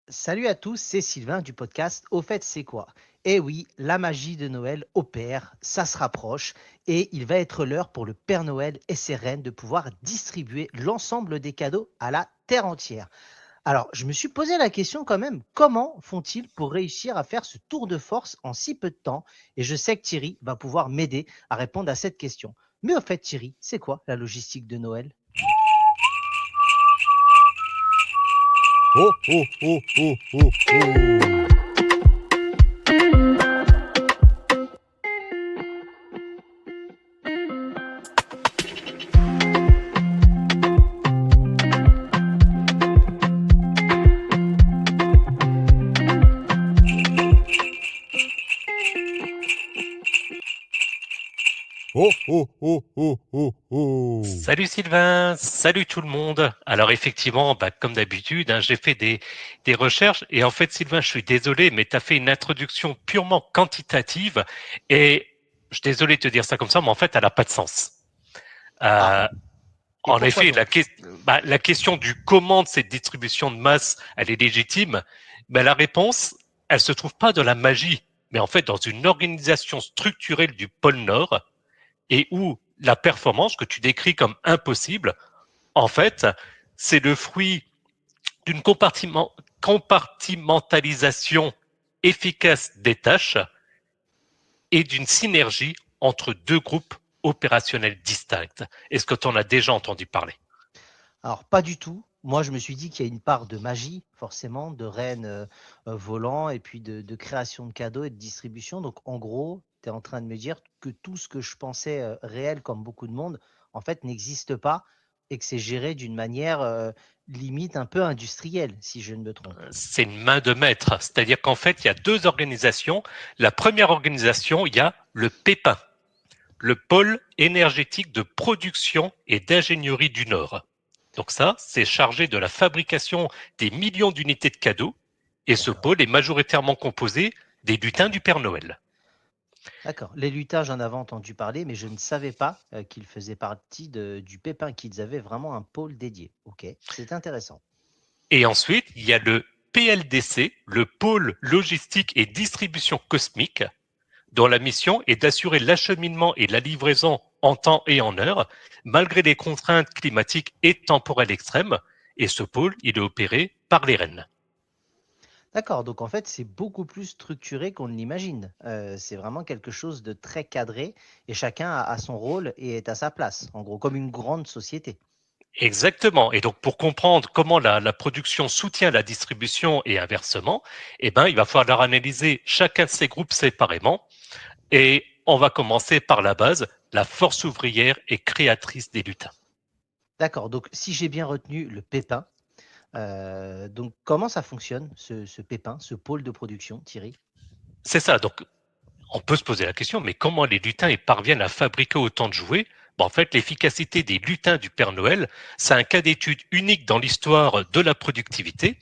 Salut à tous, c'est Sylvain du podcast Au fait c'est quoi? Eh oui, la magie de Noël opère, ça se rapproche et il va être l'heure pour le Père Noël et ses reines de pouvoir distribuer l'ensemble des cadeaux à la terre entière. Alors, je me suis posé la question quand même, comment font-ils pour réussir à faire ce tour de force en si peu de temps? Et je sais que Thierry va pouvoir m'aider à répondre à cette question. Mais au fait Thierry, c'est quoi la logistique de Noël? Oh, oh, oh, oh, oh, oh. Oh, oh, oh, oh, oh, oh. Salut Sylvain, salut tout le monde. Alors effectivement, comme d'habitude, j'ai fait des recherches et en fait Sylvain, je suis désolé, mais tu as fait une introduction purement quantitative et je suis désolé de te dire ça comme ça, mais en fait, elle n'a pas de sens. Ah, Euh, et En pourquoi effet, donc? la question du comment de cette distribution de masse, elle est légitime, mais la réponse, elle se trouve pas dans la magie, mais en fait dans une organisation structurelle du pôle Nord et où la performance que tu décris comme impossible, en fait, c'est le fruit d'une compartimentalisation efficace des tâches et d'une synergie entre deux groupes opérationnels distincts. Est-ce que tu en as déjà entendu parler? Alors pas du tout. Moi, je me suis dit qu'il y a une part de magie, forcément, de reine volant et puis de création de cadeaux et de distribution. Donc en gros, tu es en train de me dire que tout ce que je pensais réel, comme beaucoup de monde, en fait, n'existe pas et que c'est géré d'une manière limite un peu industrielle, si je ne me trompe. C'est une main de maître, c'est-à-dire qu'en fait, il y a deux organisations. La première organisation, il y a le PEPIN, le pôle énergétique de production et d'ingénierie du Nord. Donc ça, c'est chargé de la fabrication des millions d'unités de cadeaux, et ce D'accord. pôle est majoritairement composé des lutins du Père Noël. D'accord. Les lutins, j'en avais entendu parler, mais je ne savais pas qu'ils faisaient partie du Pépin, qu'ils avaient vraiment un pôle dédié. Ok, c'est intéressant. Et ensuite, il y a le PLDC, le pôle logistique et distribution cosmique, dont la mission est d'assurer l'acheminement et la livraison en temps et en heure, malgré les contraintes climatiques et temporelles extrêmes. Et ce pôle, il est opéré par les rennes. D'accord, donc en fait, c'est beaucoup plus structuré qu'on ne l'imagine. C'est vraiment quelque chose de très cadré et chacun a son rôle et est à sa place, en gros, comme une grande société. Exactement. Et donc, pour comprendre comment la production soutient la distribution et inversement, il va falloir analyser chacun de ces groupes séparément. Et on va commencer par la base, la force ouvrière et créatrice des lutins. D'accord, donc si j'ai bien retenu le pépin, donc comment ça fonctionne, ce pépin, ce pôle de production, Thierry? C'est ça. Donc, on peut se poser la question, mais comment les lutins parviennent à fabriquer autant de jouets? En fait, l'efficacité des lutins du Père Noël, c'est un cas d'étude unique dans l'histoire de la productivité.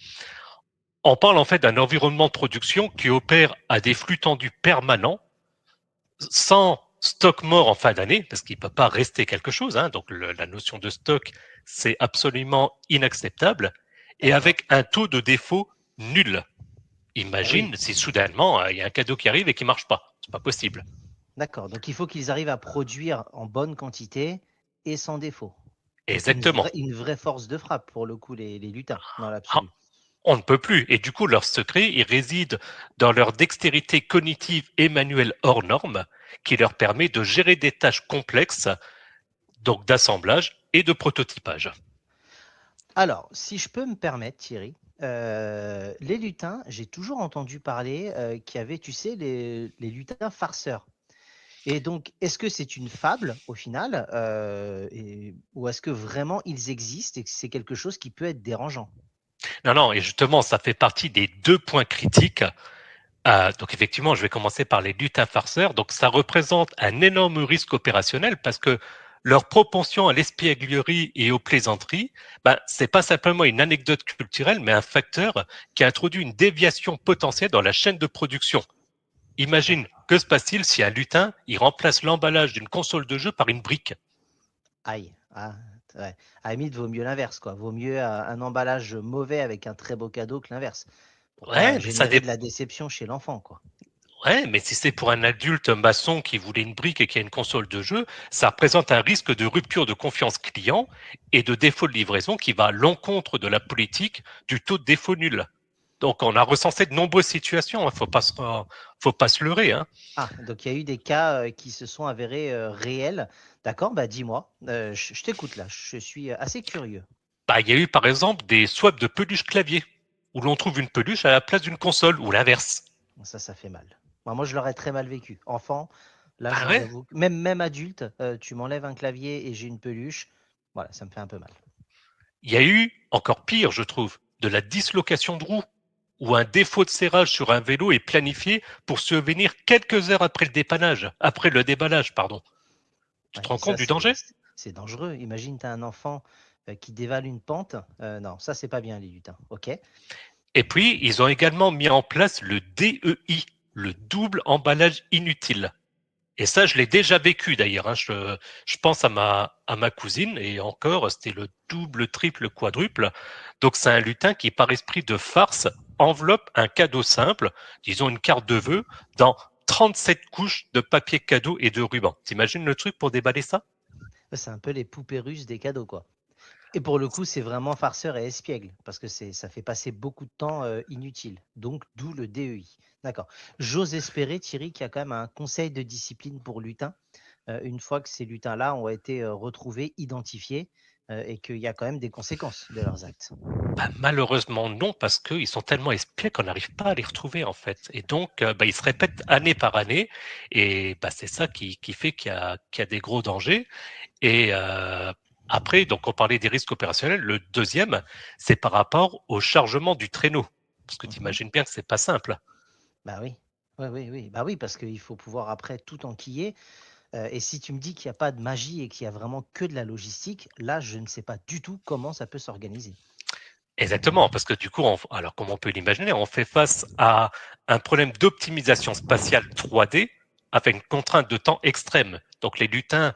On parle en fait d'un environnement de production qui opère à des flux tendus permanents, sans stock mort en fin d'année, parce qu'il ne peut pas rester quelque chose. Donc la notion de stock, c'est absolument inacceptable, et D'accord. avec un taux de défaut nul. Eh oui, Imagine si soudainement il y a un cadeau qui arrive et qui ne marche pas. C'est pas possible. d'accord. Donc il faut qu'ils arrivent à produire en bonne quantité et sans défaut. Donc Exactement. une vraie force de frappe pour le coup, les lutins, dans Ah, l'absolu. on ne peut plus. Et du coup, leur secret, il réside dans leur dextérité cognitive et manuelle hors norme, qui leur permet de gérer des tâches complexes, donc d'assemblage et de prototypage. Alors, si je peux me permettre, Thierry, les lutins, j'ai toujours entendu parler qu'il y avait, tu sais, les lutins farceurs. Et donc, est-ce que c'est une fable au final, ou est-ce que vraiment ils existent et que c'est quelque chose qui peut être dérangeant? Non, non, et justement, ça fait partie des deux points critiques. Donc effectivement, je vais commencer par les lutins farceurs. Donc ça représente un énorme risque opérationnel parce que leur propension à l'espièglerie et aux plaisanteries, c'est pas simplement une anecdote culturelle, mais un facteur qui introduit une déviation potentielle dans la chaîne de production. Imagine, que se passe-t-il si un lutin, il remplace l'emballage d'une console de jeu par une brique? Aïe, ah, ouais. À la limite, vaut mieux l'inverse, quoi. Vaut mieux un emballage mauvais avec un très beau cadeau que l'inverse. pour pas Ouais, mais générer de la déception chez l'enfant, quoi. ouais, mais si c'est pour un adulte maçon qui voulait une brique et qui a une console de jeu, ça représente un risque de rupture de confiance client et de défaut de livraison qui va à l'encontre de la politique du taux de défaut nul. Donc, on a recensé de nombreuses situations. Faut pas se leurrer, hein. Ah, donc il y a eu des cas qui se sont avérés réels. D'accord, bah dis-moi. Je t'écoute là. Je suis assez curieux. Bah, il y a eu par exemple des swaps de peluche clavier, où l'on trouve une peluche à la place d'une console, ou l'inverse. Ça fait mal. Moi, je l'aurais très mal vécu. Enfant, là, Bah ouais. j'avoue. Même adulte, tu m'enlèves un clavier et j'ai une peluche. Voilà, ça me fait un peu mal. Il y a eu, encore pire, je trouve, de la dislocation de roue, où un défaut de serrage sur un vélo est planifié pour survenir quelques heures après le déballage, pardon. Tu te Ouais, et rends ça, compte du danger? c'est dangereux. Imagine, tu as un enfant qui dévale une pente. Non, ça, c'est pas bien, les lutins. OK. Et puis, ils ont également mis en place le DEI, le double emballage inutile. Et ça, je l'ai déjà vécu d'ailleurs, hein. Je pense à ma cousine, et encore, c'était le double, triple, quadruple. Donc, c'est un lutin qui, par esprit de farce, enveloppe un cadeau simple, disons une carte de vœux, dans 37 couches de papier cadeau et de ruban. T'imagines le truc pour déballer ça? C'est un peu les poupées russes des cadeaux, quoi. Et pour le coup, c'est vraiment farceur et espiègle, parce que ça fait passer beaucoup de temps inutile. Donc, d'où le DEI. D'accord. J'ose espérer, Thierry, qu'il y a quand même un conseil de discipline pour lutins, une fois que ces lutins-là ont été retrouvés, identifiés, et qu'il y a quand même des conséquences de leurs actes. Bah, malheureusement non, parce qu'ils sont tellement espiègles qu'on n'arrive pas à les retrouver en fait. Et donc, bah, ils se répètent année par année, et bah, c'est ça qui fait qu'il y a des gros dangers. Et après, donc on parlait des risques opérationnels. Le deuxième, c'est par rapport au chargement du traîneau. Parce que tu Mhm. imagines bien que c'est pas simple. Bah oui. Oui, oui, oui. Bah oui, parce qu'il faut pouvoir après tout enquiller. Et si tu me dis qu'il n'y a pas de magie et qu'il y a vraiment que de la logistique, là, je ne sais pas du tout comment ça peut s'organiser. Exactement, parce que du coup, alors comme on peut l'imaginer, on fait face à un problème d'optimisation spatiale 3D avec une contrainte de temps extrême. Donc les lutins,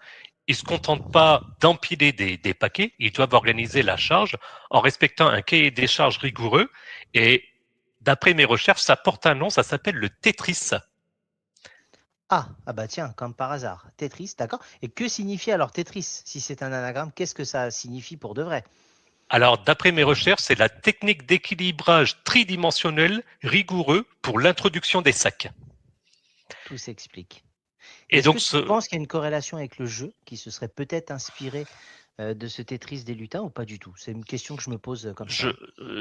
ils se contentent pas d'empiler des paquets, ils doivent organiser la charge en respectant un cahier des charges rigoureux. Et d'après mes recherches, ça porte un nom, ça s'appelle le Tetris. Ah bah tiens, comme par hasard. Tetris, d'accord. Et que signifie alors Tetris? Si c'est un anagramme, qu'est-ce que ça signifie pour de vrai? Alors, d'après mes recherches, c'est la technique d'équilibrage tridimensionnel rigoureux pour l'introduction des sacs. Tout s'explique. Et Et est-ce que donc, tu penses qu'il y a une corrélation avec le jeu qui se serait peut-être inspiré de ce Tetris des lutins ou pas du tout? C'est une question que je me pose comme ça, je, hein.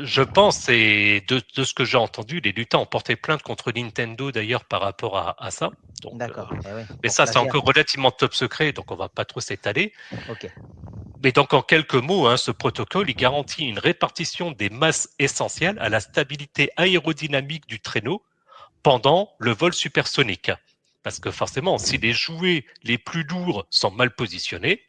je pense, et de ce que j'ai entendu, les lutins ont porté plainte contre Nintendo d'ailleurs par rapport à ça. Donc, D'accord. Eh oui, mais pour ça, c'est plagiat. encore relativement top secret, donc on va pas trop s'étaler. Ok. Mais donc, en quelques mots, hein, ce protocole, il garantit une répartition des masses essentielles à la stabilité aérodynamique du traîneau pendant le vol supersonique. Parce que forcément, si les jouets les plus lourds sont mal positionnés,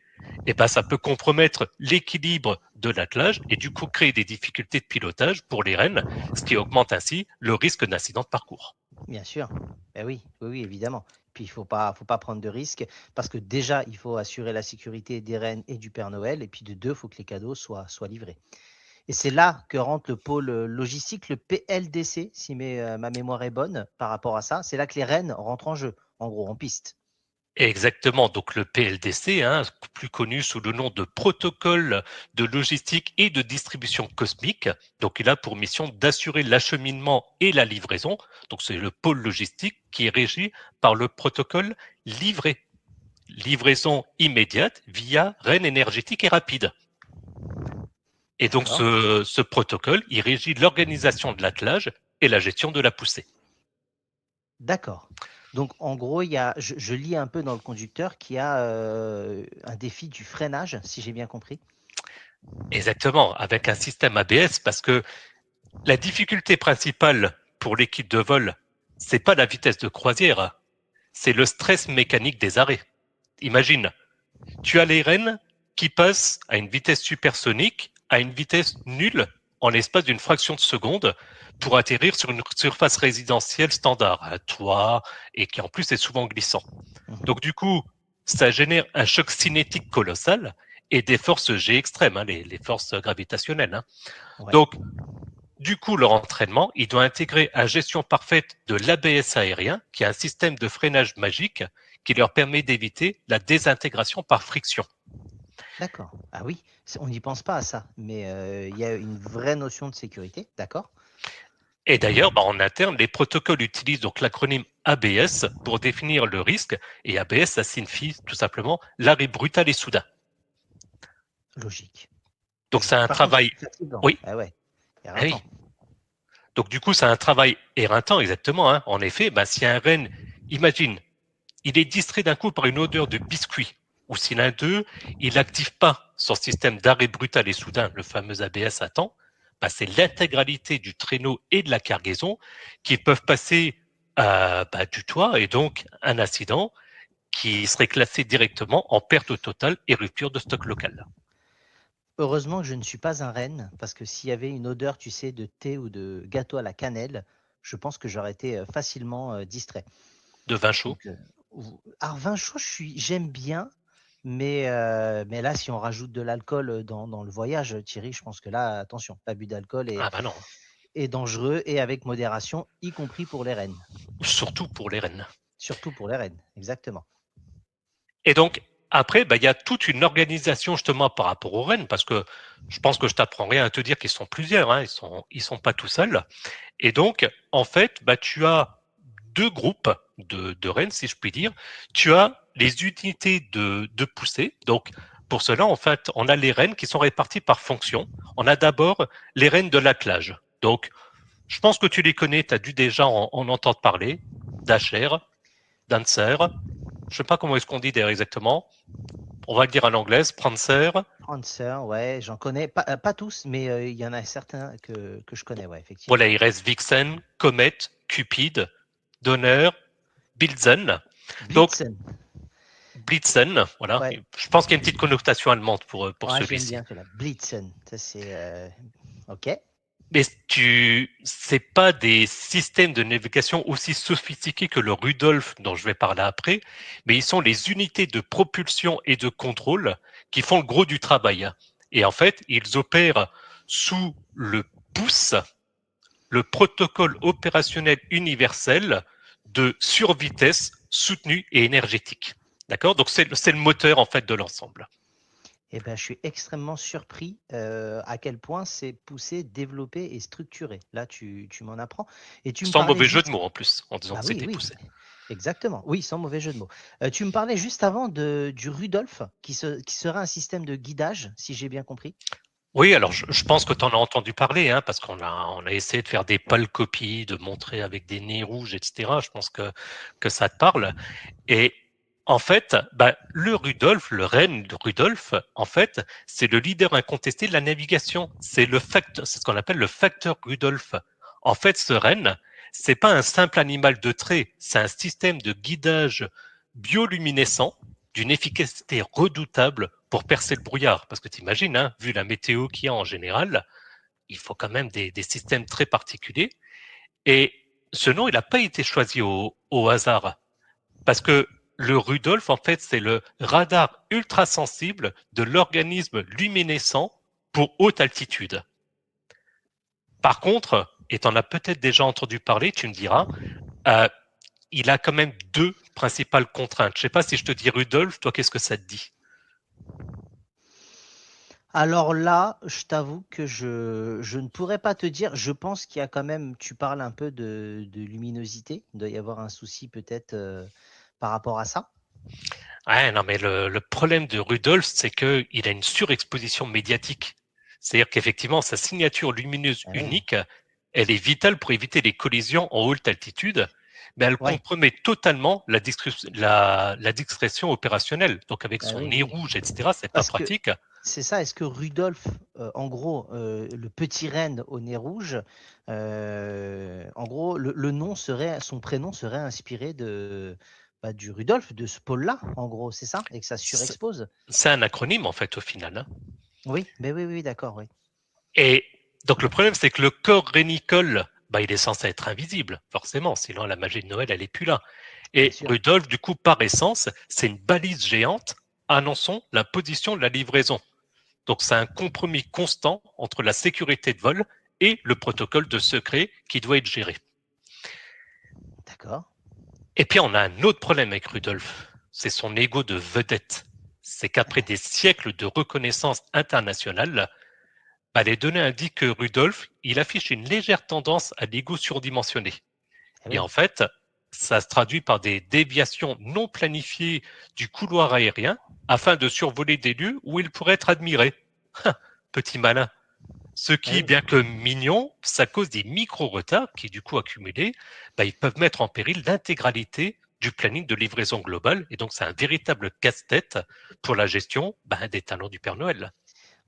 eh ben, ça peut compromettre l'équilibre de l'attelage et du coup créer des difficultés de pilotage pour les rennes, ce qui augmente ainsi le risque d'incident de parcours. Bien sûr. Eh oui, oui, oui, évidemment. Puis il faut pas prendre de risques parce que déjà, il faut assurer la sécurité des reines et du Père Noël. Et puis de deux, il faut que les cadeaux soient livrés. Et c'est là que rentre le pôle logistique, le PLDC, si ma mémoire est bonne par rapport à ça. C'est là que les rennes rentrent en jeu, en gros, en piste. Exactement, donc le PLDC, hein, plus connu sous le nom de protocole de logistique et de distribution cosmique, donc il a pour mission d'assurer l'acheminement et la livraison. Donc c'est le pôle logistique qui est régi par le protocole livré, livraison immédiate via Rennes énergétique et rapide. Et donc D'accord. ce protocole, il régit l'organisation de l'attelage et la gestion de la poussée. D'accord. Donc, en gros, je lis un peu dans le conducteur qu'il y a un défi du freinage, si j'ai bien compris. Exactement, avec un système ABS, parce que la difficulté principale pour l'équipe de vol, c'est pas la vitesse de croisière, c'est le stress mécanique des arrêts. Imagine, tu as les rennes qui passent à une vitesse supersonique, à une vitesse nulle, en l'espace d'une fraction de seconde, pour atterrir sur une surface résidentielle standard, un toit, et qui en plus est souvent glissant. Mhm. Donc du coup, ça génère un choc cinétique colossal et des forces G extrêmes, hein, les forces gravitationnelles, hein. Ouais. Donc du coup, leur entraînement, il doit intégrer la gestion parfaite de l'ABS aérien, qui est un système de freinage magique qui leur permet d'éviter la désintégration par friction. D'accord. Ah oui, on n'y pense pas à ça, mais il y a une vraie notion de sécurité, d'accord? Et d'ailleurs, en interne, les protocoles utilisent donc l'acronyme ABS pour définir le risque. Et ABS, ça signifie tout simplement l'arrêt brutal et soudain. Logique. Donc c'est un Par contre, travail. c'est fatigant. Oui, Ah ouais, ah oui. éreintant. Donc du coup, c'est un travail éreintant, exactement. Hein. En effet, si un renne, imagine, il est distrait d'un coup par une odeur de biscuit, ou si l'un d'eux, il n'active pas son système d'arrêt brutal et soudain, le fameux ABS à temps, c'est l'intégralité du traîneau et de la cargaison qui peuvent passer du toit et donc un accident qui serait classé directement en perte totale et rupture de stock local. Heureusement que je ne suis pas un renne, parce que s'il y avait une odeur, tu sais, de thé ou de gâteau à la cannelle, je pense que j'aurais été facilement distrait. De vin chaud. Donc, alors vin chaud, j'aime bien, mais là, si on rajoute de l'alcool dans le voyage, Thierry, je pense que là, attention, l'abus d'alcool est, Ah non, est dangereux et avec modération, y compris pour les rennes. surtout pour les rennes. Surtout pour les rennes, exactement. Et donc, après, il y a toute une organisation justement par rapport aux rennes, parce que je pense que je t'apprends rien à te dire qu'ils sont plusieurs, hein, ils sont pas tout seuls. Et donc, en fait, tu as deux groupes de rennes, si je puis dire. Tu as les unités de poussée. Donc, pour cela, en fait, on a les rennes qui sont réparties par fonction. On a d'abord les rennes de l'attelage. Donc, je pense que tu les connais, tu as dû déjà en entendre parler. Dasher, Dancer, je sais pas comment est-ce qu'on dit d'ailleurs exactement. On va le dire en anglais, Prancer. Prancer, ouais, j'en connais, pas tous, mais il y en a certains que je connais, ouais, effectivement. Voilà, il reste Vixen, Comet, Cupid, Donner, Blitzen. Donc, Blitzen, Blitzen, voilà. ouais, Je pense qu'il y a une petite connotation allemande pour ouais, j'aime celui-ci. bien celui-là. Blitzen, ça c'est ok. Mais c'est pas des systèmes de navigation aussi sophistiqués que le Rudolph dont je vais parler après, mais ils sont les unités de propulsion et de contrôle qui font le gros du travail. Et en fait, ils opèrent sous le pouce, le protocole opérationnel universel de survitesse soutenue et énergétique. D'accord? Donc c'est le moteur en fait de l'ensemble. Eh ben, je suis extrêmement surpris à quel point c'est poussé, développé et structuré. Là, tu m'en apprends. Et tu me Sans parlais mauvais jeu de juste. mots en plus, en disant Bah que oui, c'était oui, poussé. exactement. Oui, sans mauvais jeu de mots. Tu me parlais juste avant du Rudolph, qui serait un système de guidage, si j'ai bien compris. Oui, alors je pense que tu en as entendu parler, hein, parce on a essayé de faire des pâles copies, de montrer avec des nez rouges, etc. Je pense que ça te parle. Et en fait, le Rudolf, le renne de Rudolf, en fait, c'est le leader incontesté de la navigation. C'est ce qu'on appelle le facteur Rudolf. En fait, ce renne, c'est pas un simple animal de trait, c'est un système de guidage bioluminescent d'une efficacité redoutable pour percer le brouillard. Parce que tu imagines, hein, vu la météo qu'il y a en général, il faut quand même des systèmes très particuliers. Et ce nom, il n'a pas été choisi au hasard. Parce que le Rudolf, en fait, c'est le radar ultrasensible de l'organisme luminescent pour haute altitude. Par contre, et tu en as peut-être déjà entendu parler, tu me diras, euh, il a quand même deux principales contraintes. Je ne sais pas si je te dis Rudolf, toi, qu'est-ce que ça te dit? Alors là, je t'avoue que je ne pourrais pas te dire. Je pense qu'il y a quand même, tu parles un peu de luminosité. Il doit y avoir un souci peut-être par rapport à ça. Ouais, non, mais le problème de Rudolf, c'est qu'il a une surexposition médiatique. C'est-à-dire qu'effectivement, sa signature lumineuse Ah ouais. unique, elle est vitale pour éviter les collisions en haute altitude, mais elle Ouais. compromet totalement la discrétion opérationnelle. Donc avec Ah son oui, nez oui. rouge, etc., c'est pas Parce que pratique. c'est ça, est-ce que Rudolf, en gros, le petit renne au nez rouge, en gros, le nom serait, son prénom serait inspiré du Rudolf, de ce pôle-là, en gros, c'est ça? Et que ça C'est surexpose? c'est un acronyme en fait au final, hein. Oui, mais oui, oui, d'accord, oui. Et donc le problème, c'est que le corps rénicole, il est censé être invisible, forcément, sinon la magie de Noël, elle est plus là. Bien Et sûr. Rudolf, du coup, par essence, c'est une balise géante annonçant la position de la livraison. Donc c'est un compromis constant entre la sécurité de vol et le protocole de secret qui doit être géré. D'accord. Et puis on a un autre problème avec Rudolf, c'est son ego de vedette. C'est qu'après des siècles de reconnaissance internationale, les données indiquent que Rudolf, il affiche une légère tendance à l'ego surdimensionné. Eh Et oui. en fait, ça se traduit par des déviations non planifiées du couloir aérien afin de survoler des lieux où il pourrait être admiré. Petit malin. Ce Eh qui, oui. bien que mignon, ça cause des micro-retards qui, du coup, accumulés, ils peuvent mettre en péril l'intégralité du planning de livraison globale. Et donc, c'est un véritable casse-tête pour la gestion des talents du Père Noël.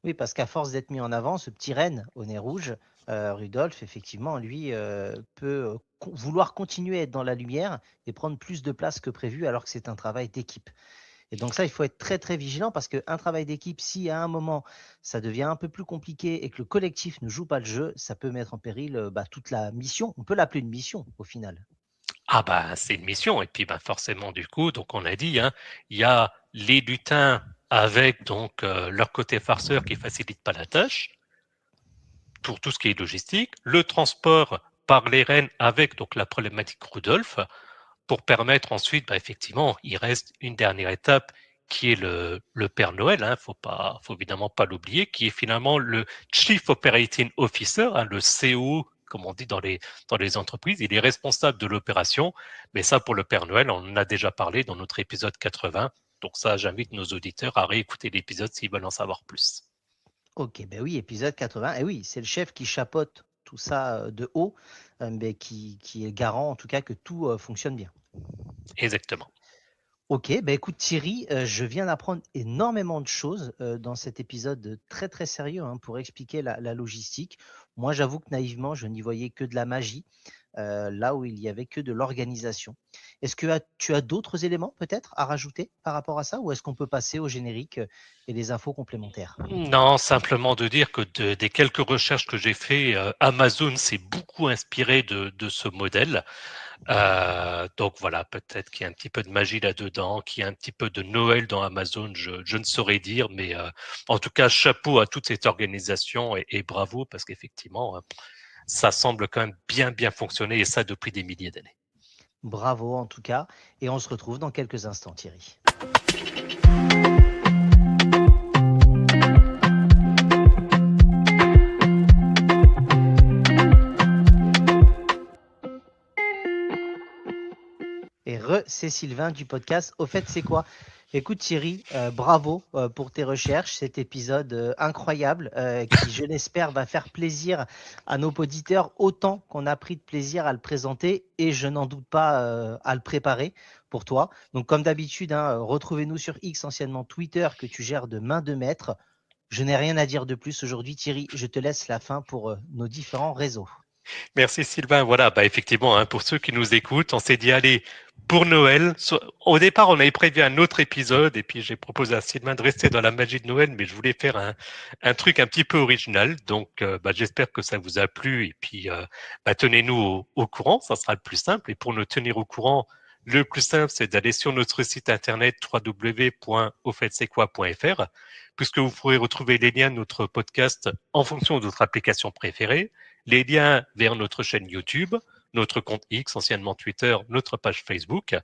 Oui, parce qu'à force d'être mis en avant, ce petit renne au nez rouge, Rudolf, effectivement, lui, peut vouloir continuer à être dans la lumière et prendre plus de place que prévu alors que c'est un travail d'équipe. Et donc ça, il faut être très très vigilant parce qu'un travail d'équipe, si à un moment ça devient un peu plus compliqué et que le collectif ne joue pas le jeu, ça peut mettre en péril toute la mission. On peut l'appeler une mission au final. C'est une mission. Et puis forcément, du coup, donc on a dit, hein, il y a les lutins avec donc leur côté farceur qui facilite pas la tâche pour tout ce qui est logistique, le transport par les rennes avec donc la problématique Rudolf, pour permettre ensuite, effectivement, il reste une dernière étape qui est le Père Noël, hein, faut évidemment pas l'oublier, qui est finalement le Chief Operating Officer, hein, le CO, comme on dit dans les entreprises. Il est responsable de l'opération, mais ça, pour le Père Noël, on en a déjà parlé dans notre épisode 80. Donc ça, j'invite nos auditeurs à réécouter l'épisode s'ils veulent en savoir plus. Ok, ben oui, épisode 80. Et oui, c'est le chef qui chapeaute tout ça de haut, mais qui est garant en tout cas que tout fonctionne bien. Exactement. Ok, ben écoute Thierry, je viens d'apprendre énormément de choses dans cet épisode très très sérieux hein, pour expliquer la logistique. Moi, j'avoue que naïvement, je n'y voyais que de la magie, là où il y avait que de l'organisation. Est-ce que tu as d'autres éléments peut-être à rajouter par rapport à ça, ou est-ce qu'on peut passer au générique et les infos complémentaires? Non, simplement de dire que des quelques recherches que j'ai fait, Amazon s'est beaucoup inspiré de ce modèle. Donc voilà, peut-être qu'il y a un petit peu de magie là-dedans, qu'il y a un petit peu de Noël dans Amazon, je ne saurais dire, mais en tout cas, chapeau à toute cette organisation et bravo parce qu'effectivement, ça semble quand même bien fonctionner et ça depuis des milliers d'années. Bravo en tout cas, et on se retrouve dans quelques instants Thierry. Et c'est Sylvain du podcast Au fait, c'est quoi? Écoute Thierry, bravo pour tes recherches, cet épisode incroyable qui, je l'espère, va faire plaisir à nos auditeurs autant qu'on a pris de plaisir à le présenter et je n'en doute pas à le préparer pour toi. Donc comme d'habitude, hein, retrouvez-nous sur X, anciennement Twitter, que tu gères de main de maître. Je n'ai rien à dire de plus aujourd'hui Thierry, je te laisse la fin pour nos différents réseaux. Merci Sylvain. Voilà, effectivement, hein, pour ceux qui nous écoutent, on s'est dit, allez, pour Noël, au départ, on avait prévu un autre épisode et puis j'ai proposé à Sylvain de rester dans la magie de Noël, mais je voulais faire un truc un petit peu original. Donc, j'espère que ça vous a plu et puis tenez-nous au courant, ça sera le plus simple. Et pour nous tenir au courant, le plus simple, c'est d'aller sur notre site internet www.auffaitc'estquoi.fr, puisque vous pourrez retrouver les liens de notre podcast en fonction de votre application préférée, les liens vers notre chaîne YouTube, notre compte X, anciennement Twitter, notre page Facebook.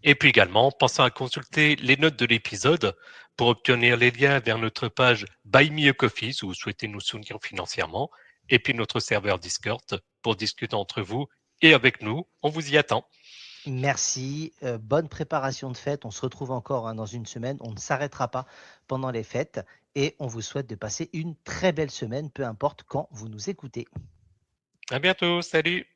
Et puis également, pensez à consulter les notes de l'épisode pour obtenir les liens vers notre page Buy Me a Coffee si vous souhaitez nous soutenir financièrement, et puis notre serveur Discord pour discuter entre vous et avec nous. On vous y attend. Merci, bonne préparation de fête. On se retrouve encore hein, dans une semaine. On ne s'arrêtera pas pendant les fêtes et on vous souhaite de passer une très belle semaine, peu importe quand vous nous écoutez. À bientôt. Salut.